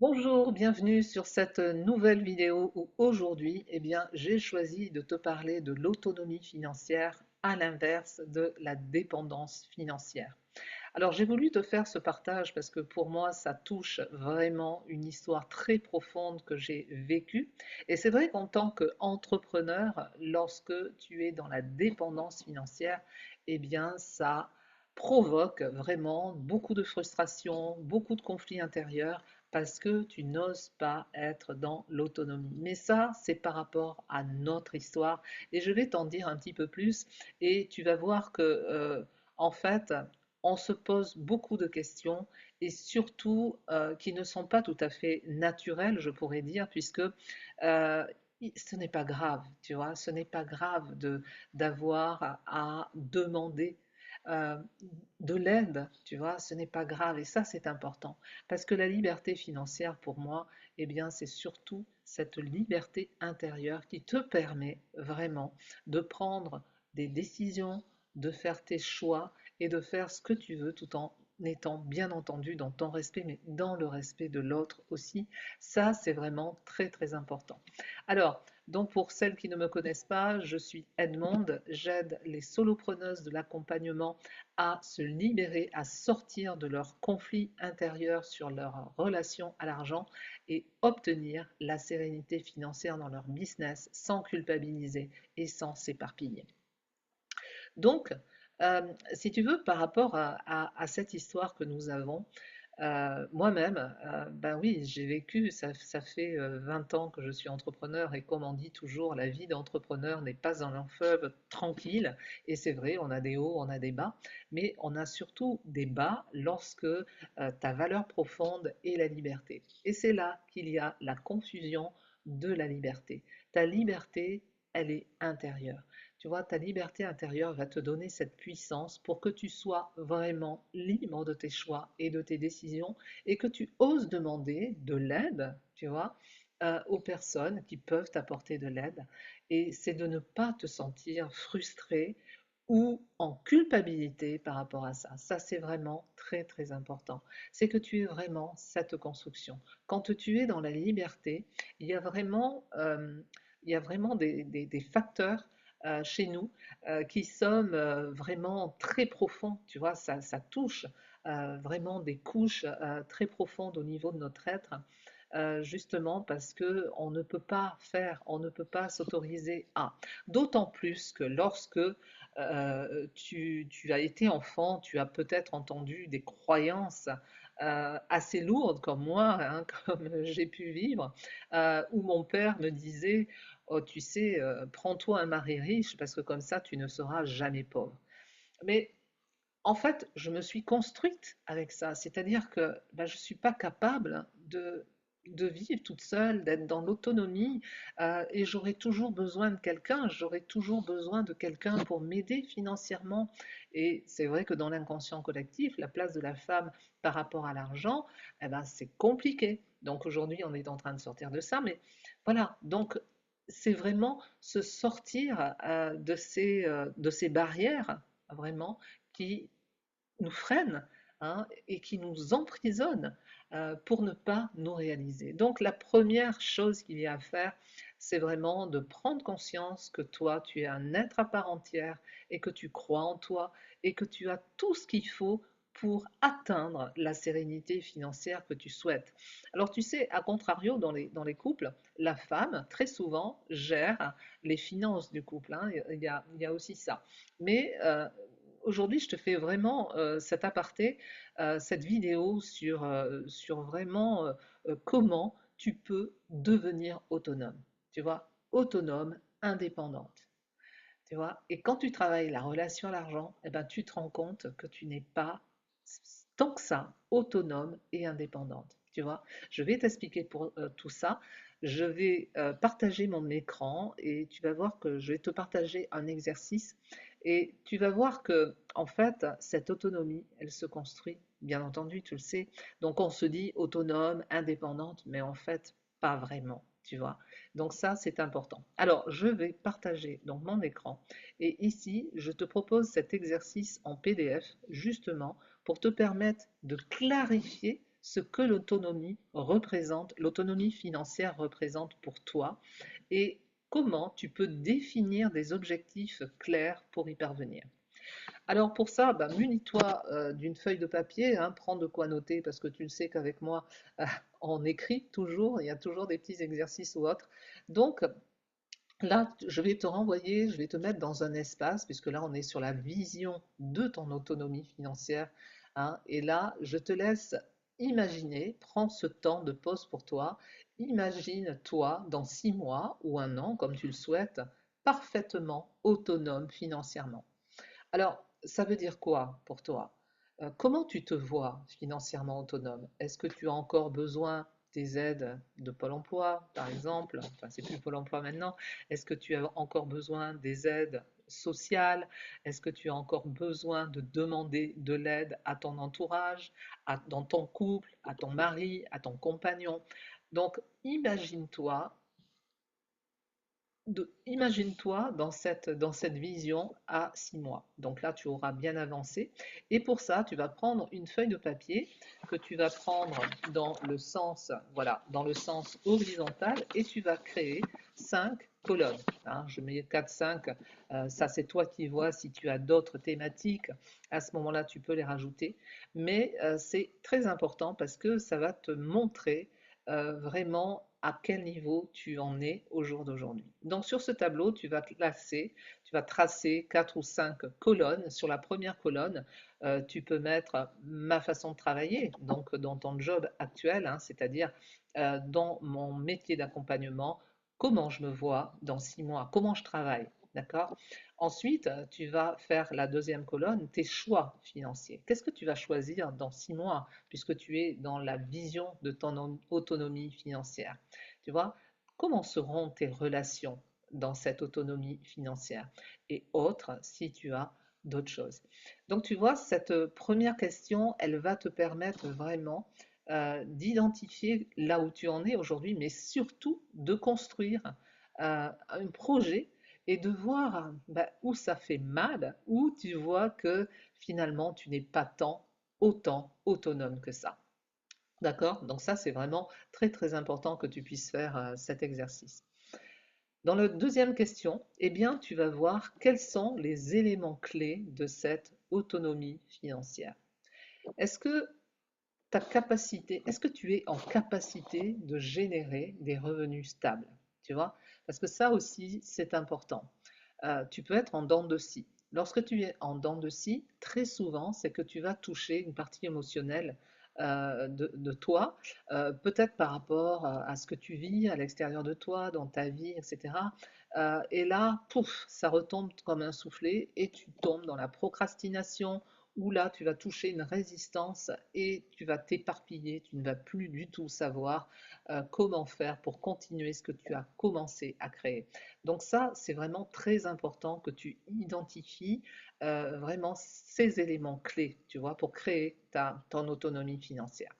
Bonjour, bienvenue sur cette nouvelle vidéo où aujourd'hui, j'ai choisi de te parler de l'autonomie financière à l'inverse de la dépendance financière. Alors, j'ai voulu te faire ce partage parce que pour moi, ça touche vraiment une histoire très profonde que j'ai vécue. Et c'est vrai qu'en tant qu'entrepreneur, lorsque tu es dans la dépendance financière, ça provoque vraiment beaucoup de frustration, beaucoup de conflits intérieurs parce que tu n'oses pas être dans l'autonomie. Mais ça, c'est par rapport à notre histoire et je vais t'en dire un petit peu plus et tu vas voir que en fait, on se pose beaucoup de questions et surtout qui ne sont pas tout à fait naturelles, je pourrais dire, puisque ce n'est pas grave, tu vois, ce n'est pas grave d'avoir à demander euh, de l'aide, tu vois, ce n'est pas grave et ça c'est important parce que la liberté financière pour moi, c'est surtout cette liberté intérieure qui te permet vraiment de prendre des décisions, de faire tes choix et de faire ce que tu veux tout en étant bien entendu dans ton respect, mais dans le respect de l'autre aussi. Ça, c'est vraiment très très important. Alors, donc pour celles qui ne me connaissent pas, je suis Edmonde, j'aide les solopreneuses de l'accompagnement à se libérer, à sortir de leurs conflits intérieurs sur leur relation à l'argent et obtenir la sérénité financière dans leur business sans culpabiliser et sans s'éparpiller. Donc, euh, si tu veux, par rapport à cette histoire que nous avons, moi-même, ben oui, j'ai vécu, ça fait 20 ans que je suis entrepreneur et comme on dit toujours, la vie d'entrepreneur n'est pas un long fleuve tranquille. Et c'est vrai, on a des hauts, on a des bas, mais on a surtout des bas lorsque ta valeur profonde est la liberté. Et c'est là qu'il y a la confusion de la liberté. Ta liberté, elle est intérieure. Tu vois, ta liberté intérieure va te donner cette puissance pour que tu sois vraiment libre de tes choix et de tes décisions et que tu oses demander de l'aide, tu vois, aux personnes qui peuvent t'apporter de l'aide. Et c'est de ne pas te sentir frustré ou en culpabilité par rapport à ça. Ça, c'est vraiment très, très important. C'est que tu es vraiment cette construction. Quand tu es dans la liberté, il y a vraiment, des facteurs chez nous qui sommes vraiment très profonds, tu vois, ça touche vraiment des couches très profondes au niveau de notre être, justement parce que on ne peut pas faire, on ne peut pas s'autoriser à. D'autant plus que lorsque tu as été enfant, tu as peut-être entendu des croyances assez lourdes comme moi, hein, comme j'ai pu vivre, où mon père me disait oh, tu sais, prends-toi un mari riche parce que comme ça, tu ne seras jamais pauvre. Mais en fait, je me suis construite avec ça, c'est-à-dire que bah, je ne suis pas capable de vivre toute seule, d'être dans l'autonomie, et j'aurai toujours besoin de quelqu'un, j'aurai toujours besoin de quelqu'un pour m'aider financièrement. Et c'est vrai que dans l'inconscient collectif, la place de la femme par rapport à l'argent, eh ben, c'est compliqué. Donc aujourd'hui, on est en train de sortir de ça, mais voilà, donc c'est vraiment se sortir de ces barrières, vraiment, qui nous freinent hein, et qui nous emprisonnent pour ne pas nous réaliser. Donc la première chose qu'il y a à faire, c'est vraiment de prendre conscience que toi, tu es un être à part entière et que tu crois en toi et que tu as tout ce qu'il faut pour atteindre la sérénité financière que tu souhaites. Alors tu sais, à contrario, dans les couples, la femme, très souvent, gère les finances du couple. Hein, il y a aussi ça. Mais aujourd'hui, je te fais vraiment cet aparté, cette vidéo sur vraiment comment tu peux devenir autonome. Tu vois, autonome, indépendante. Tu vois, et quand tu travailles la relation à l'argent, eh ben, tu te rends compte que tu n'es pas tant que ça autonome et indépendante. Tu vois, je vais t'expliquer pour tout ça. Je vais partager mon écran et tu vas voir que je vais te partager un exercice et tu vas voir que en fait cette autonomie, elle se construit. Bien entendu, tu le sais. Donc on se dit autonome, indépendante, mais en fait pas vraiment. Tu vois. Donc ça, c'est important. Alors, je vais partager donc mon écran et ici, je te propose cet exercice en PDF justement pour te permettre de clarifier ce que l'autonomie financière représente pour toi et comment tu peux définir des objectifs clairs pour y parvenir. Alors pour ça, bah, munis-toi d'une feuille de papier, hein, prends de quoi noter parce que tu le sais qu'avec moi, on écrit toujours, il y a toujours des petits exercices ou autres. Donc là, je vais te renvoyer, je vais te mettre dans un espace, puisque là, on est sur la vision de ton autonomie financière, hein, et là, je te laisse imaginer, prends ce temps de pause pour toi, imagine-toi dans 6 mois ou un an, comme tu le souhaites, parfaitement autonome financièrement. Alors, ça veut dire quoi pour toi? Comment tu te vois financièrement autonome? Est-ce que tu as encore besoin des aides de Pôle emploi, par exemple? Enfin, c'est plus Pôle emploi maintenant. Est-ce que tu as encore besoin des aides sociales? Est-ce que tu as encore besoin de demander de l'aide à ton entourage, dans ton couple, à ton mari, à ton compagnon? Donc, imagine-toi imagine-toi dans cette vision à 6 mois. Donc là, tu auras bien avancé. Et pour ça, tu vas prendre une feuille de papier que tu vas prendre dans le sens, voilà, dans le sens horizontal et tu vas créer 5 colonnes. Hein. Je mets 4, 5. Ça, c'est toi qui vois. Si tu as d'autres thématiques, à ce moment-là, tu peux les rajouter. Mais c'est très important parce que ça va te montrer vraiment à quel niveau tu en es au jour d'aujourd'hui. Donc sur ce tableau, tu vas tracer 4 ou 5 colonnes. Sur la première colonne, tu peux mettre ma façon de travailler, donc dans ton job actuel, hein, c'est-à-dire dans mon métier d'accompagnement, comment je me vois dans 6 mois, comment je travaille. D'accord? Ensuite, tu vas faire la deuxième colonne, tes choix financiers. Qu'est-ce que tu vas choisir dans 6 mois, puisque tu es dans la vision de ton autonomie financière? Tu vois, comment seront tes relations dans cette autonomie financière? Et autres, si tu as d'autres choses. Donc, tu vois, cette première question, elle va te permettre vraiment d'identifier là où tu en es aujourd'hui, mais surtout de construire un projet et de voir bah, où ça fait mal, où tu vois que finalement tu n'es pas autant autonome que ça. D'accord? Donc ça, c'est vraiment très très important que tu puisses faire cet exercice. Dans la deuxième question, eh bien, tu vas voir quels sont les éléments clés de cette autonomie financière. Est-ce que est-ce que tu es en capacité de générer des revenus stables? Tu vois? Parce que ça aussi, c'est important. Tu peux être en dents de scie. Lorsque tu es en dents de scie, très souvent, c'est que tu vas toucher une partie émotionnelle de toi, peut-être par rapport à ce que tu vis à l'extérieur de toi, dans ta vie, etc. Et là, pouf, ça retombe comme un soufflet et tu tombes dans la procrastination, où là, tu vas toucher une résistance et tu vas t'éparpiller, tu ne vas plus du tout savoir comment faire pour continuer ce que tu as commencé à créer. Donc ça, c'est vraiment très important que tu identifies vraiment ces éléments clés, tu vois, pour créer ton autonomie financière.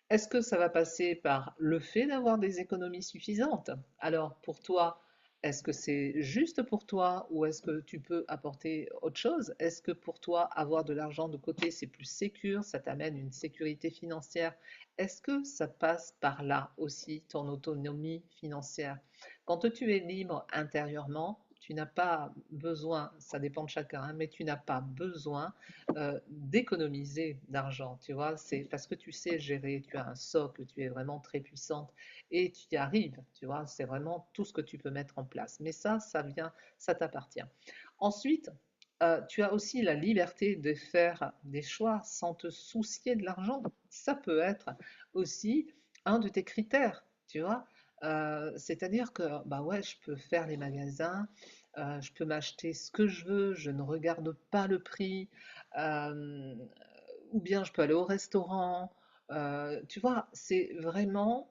Est-ce que ça va passer par le fait d'avoir des économies suffisantes? Alors pour toi, est-ce que c'est juste pour toi ou est-ce que tu peux apporter autre chose? Est-ce que pour toi, avoir de l'argent de côté, c'est plus sécure, ça t'amène une sécurité financière? Est-ce que ça passe par là aussi, ton autonomie financière? Quand tu es libre intérieurement, tu n'as pas besoin, ça dépend de chacun, hein, mais tu n'as pas besoin d'économiser d'argent, tu vois, c'est parce que tu sais gérer, tu as un socle, tu es vraiment très puissante et tu y arrives, tu vois, c'est vraiment tout ce que tu peux mettre en place. Mais ça vient, ça t'appartient. Ensuite, tu as aussi la liberté de faire des choix sans te soucier de l'argent. Ça peut être aussi un de tes critères, tu vois. C'est-à-dire que, bah ouais, je peux faire les magasins, je peux m'acheter ce que je veux, je ne regarde pas le prix, euh, ou bien je peux aller au restaurant. Tu vois, c'est vraiment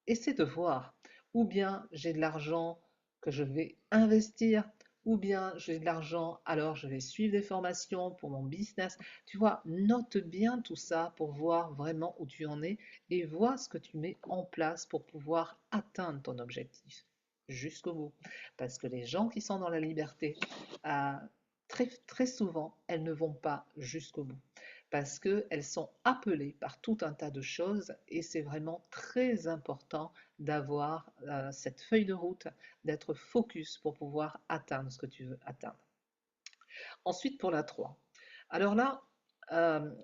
essayer de voir. Ou bien j'ai de l'argent que je vais investir, ou bien j'ai de l'argent, alors je vais suivre des formations pour mon business. Tu vois, note bien tout ça pour voir vraiment où tu en es et vois ce que tu mets en place pour pouvoir atteindre ton objectif jusqu'au bout. Parce que les gens qui sont dans la liberté, très, très souvent, elles ne vont pas jusqu'au bout. parce qu'elles sont appelées par tout un tas de choses et c'est vraiment très important d'avoir cette feuille de route, d'être focus pour pouvoir atteindre ce que tu veux atteindre. Ensuite, pour la 3. Alors là,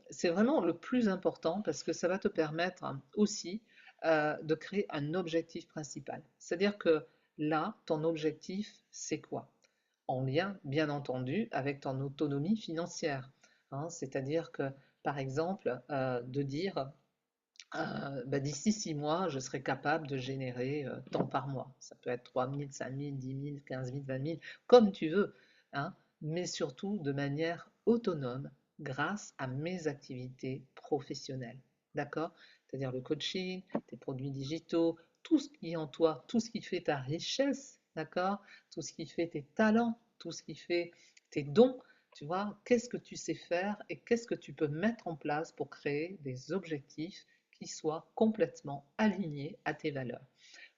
c'est vraiment le plus important parce que ça va te permettre aussi de créer un objectif principal. C'est-à-dire que là, ton objectif, c'est quoi? En lien, bien entendu, avec ton autonomie financière, hein. C'est-à-dire que, par exemple, de dire bah, d'ici 6 mois, je serai capable de générer tant par mois. Ça peut être 3 000, 5 000, 10 000, 15 000, 20 000, comme tu veux, hein, mais surtout de manière autonome grâce à mes activités professionnelles. D'accord? C'est-à-dire le coaching, tes produits digitaux, tout ce qui est en toi, tout ce qui fait ta richesse, d'accord? Tout ce qui fait tes talents, tout ce qui fait tes dons. Tu vois, qu'est-ce que tu sais faire et qu'est-ce que tu peux mettre en place pour créer des objectifs qui soient complètement alignés à tes valeurs.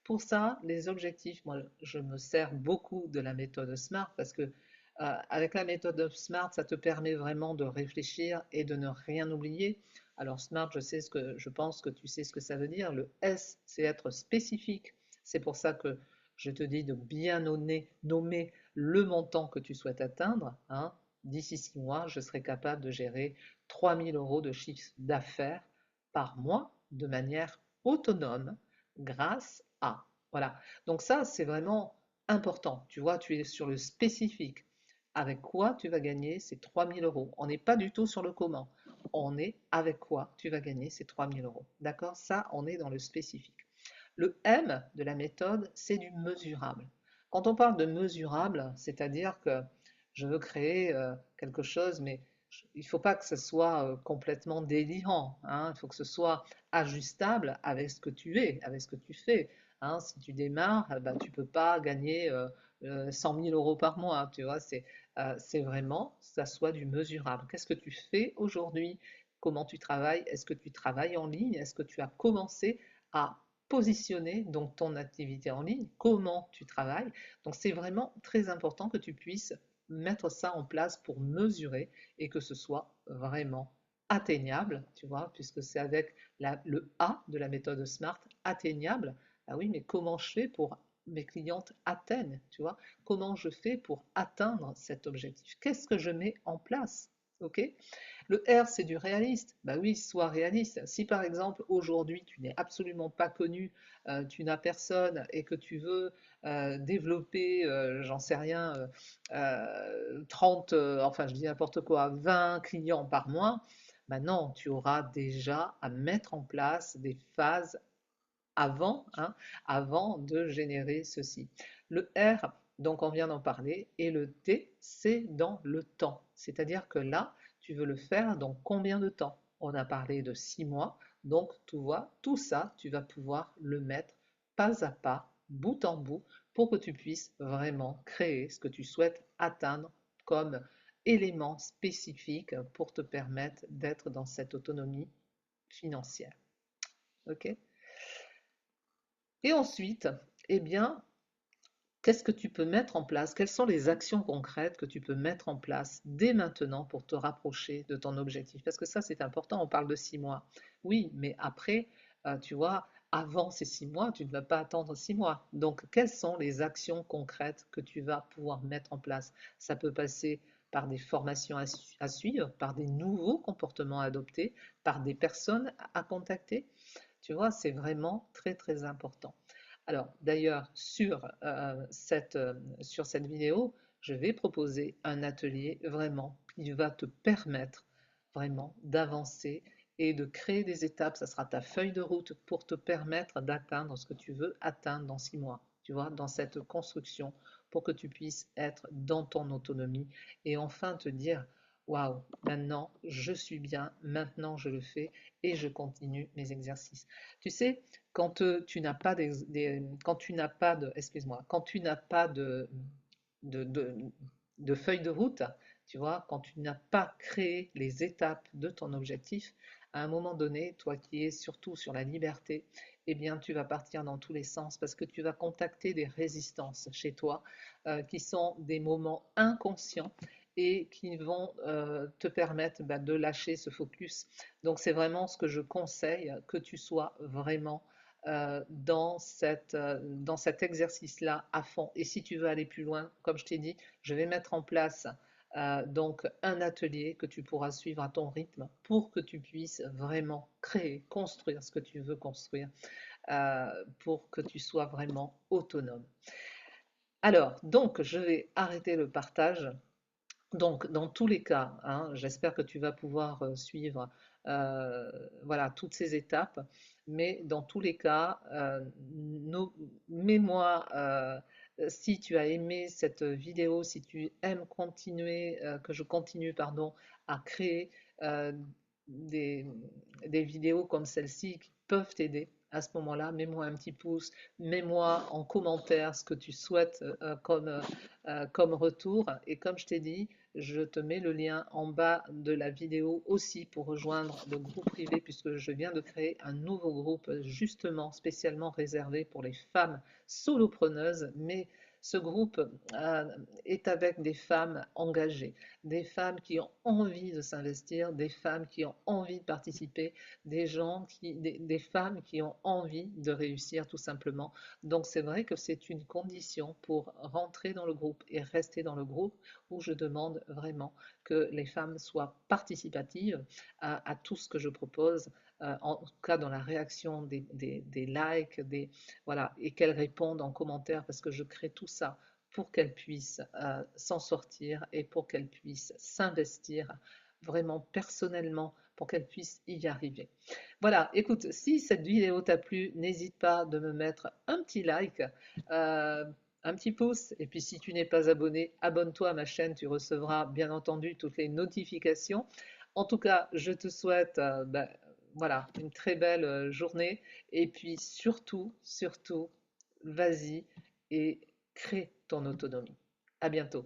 Pour ça, les objectifs, moi, je me sers beaucoup de la méthode SMART parce que avec la méthode SMART, ça te permet vraiment de réfléchir et de ne rien oublier. Alors SMART, je pense que tu sais ce que ça veut dire. Le S, c'est être spécifique. C'est pour ça que je te dis de bien nommer le montant que tu souhaites atteindre, hein. D'ici 6 mois, je serai capable de gérer 3 000 euros de chiffre d'affaires par mois de manière autonome grâce à. Voilà. Donc ça, c'est vraiment important. Tu vois, tu es sur le spécifique. Avec quoi tu vas gagner ces 3 000 euros? On n'est pas du tout sur le comment. On est avec quoi tu vas gagner ces 3 000 euros. D'accord? Ça, on est dans le spécifique. Le M de la méthode, c'est du mesurable. Quand on parle de mesurable, c'est-à-dire que je veux créer quelque chose, mais il ne faut pas que ce soit complètement délirant, hein. Il faut que ce soit ajustable avec ce que tu es, avec ce que tu fais, hein. Si tu démarres, bah, tu ne peux pas gagner 100 000 euros par mois. Tu vois, c'est vraiment, ça soit du mesurable. Qu'est-ce que tu fais aujourd'hui? Comment tu travailles? Est-ce que tu travailles en ligne? Est-ce que tu as commencé à positionner donc ton activité en ligne? Comment tu travailles? Donc c'est vraiment très important que tu puisses mettre ça en place pour mesurer et que ce soit vraiment atteignable, tu vois, puisque c'est avec le A de la méthode SMART, atteignable. Ah oui, mais comment je fais pour mes clientes atteignent, tu vois? Comment je fais pour atteindre cet objectif? Qu'est-ce que je mets en place? Ok? Le R, c'est du réaliste. Bah oui, sois réaliste. Si par exemple aujourd'hui tu n'es absolument pas connu, tu n'as personne et que tu veux développer, j'en sais rien, 30, enfin je dis n'importe quoi, 20 clients par mois, bah non, tu auras déjà à mettre en place des phases avant, hein, avant de générer ceci. Le R, donc on vient d'en parler, et le T, c'est dans le temps. C'est-à-dire que là, tu veux le faire dans combien de temps? On a parlé de 6 mois, donc tu vois, tout ça, tu vas pouvoir le mettre pas à pas, bout en bout, pour que tu puisses vraiment créer ce que tu souhaites atteindre comme élément spécifique pour te permettre d'être dans cette autonomie financière. Ok? Et ensuite, eh bien, qu'est-ce que tu peux mettre en place? Quelles sont les actions concrètes que tu peux mettre en place dès maintenant pour te rapprocher de ton objectif? Parce que ça, c'est important, on parle de 6 mois. Oui, mais après, tu vois, avant ces 6 mois, tu ne vas pas attendre 6 mois. Donc, quelles sont les actions concrètes que tu vas pouvoir mettre en place? Ça peut passer par des formations à suivre, par des nouveaux comportements à adopter, par des personnes à contacter. Tu vois, c'est vraiment très très important. Alors d'ailleurs, sur cette vidéo, je vais proposer un atelier vraiment qui va te permettre vraiment d'avancer et de créer des étapes. Ça sera ta feuille de route pour te permettre d'atteindre ce que tu veux atteindre dans 6 mois. Tu vois, dans cette construction, pour que tu puisses être dans ton autonomie et enfin te dire, waouh, maintenant je suis bien, maintenant je le fais et je continue mes exercices. Tu sais, quand tu n'as pas quand tu n'as pas de, excuse-moi, quand tu n'as pas de, de, de feuille de route, tu vois, quand tu n'as pas créé les étapes de ton objectif, à un moment donné, toi qui es surtout sur la liberté, eh bien, tu vas partir dans tous les sens parce que tu vas contacter des résistances chez toi qui sont des moments inconscients et qui vont te permettre de lâcher ce focus. Donc c'est vraiment ce que je conseille, que tu sois vraiment dans cet exercice-là à fond. Et si tu veux aller plus loin, comme je t'ai dit, je vais mettre en place donc un atelier que tu pourras suivre à ton rythme pour que tu puisses vraiment créer, construire ce que tu veux construire, pour que tu sois vraiment autonome. Alors, donc, je vais arrêter le partage. Donc, dans tous les cas, hein, j'espère que tu vas pouvoir suivre voilà, toutes ces étapes, mais dans tous les cas, mets-moi, si tu as aimé cette vidéo, si tu aimes continuer, que je continue, pardon, à créer euh, des, des vidéos comme celle-ci qui peuvent t'aider. À ce moment-là, mets-moi un petit pouce, mets-moi en commentaire ce que tu souhaites comme retour. Et comme je t'ai dit, je te mets le lien en bas de la vidéo aussi pour rejoindre le groupe privé puisque je viens de créer un nouveau groupe justement spécialement réservé pour les femmes solopreneuses. Mais ce groupe est avec des femmes engagées, des femmes qui ont envie de s'investir, des femmes qui ont envie de participer, des femmes qui ont envie de réussir tout simplement. Donc c'est vrai que c'est une condition pour rentrer dans le groupe et rester dans le groupe où je demande vraiment que les femmes soient participatives à tout ce que je propose, en tout cas dans la réaction des likes, voilà, et qu'elles répondent en commentaire parce que je crée tout ça pour qu'elles puissent s'en sortir et pour qu'elles puissent s'investir vraiment personnellement pour qu'elles puissent y arriver. Voilà, écoute, si cette vidéo t'a plu, n'hésite pas de me mettre un petit like, euh, un petit pouce, et puis si tu n'es pas abonné, abonne-toi à ma chaîne, tu recevras bien entendu toutes les notifications. En tout cas, je te souhaite voilà, une très belle journée, et puis surtout, surtout, vas-y et crée ton autonomie. À bientôt.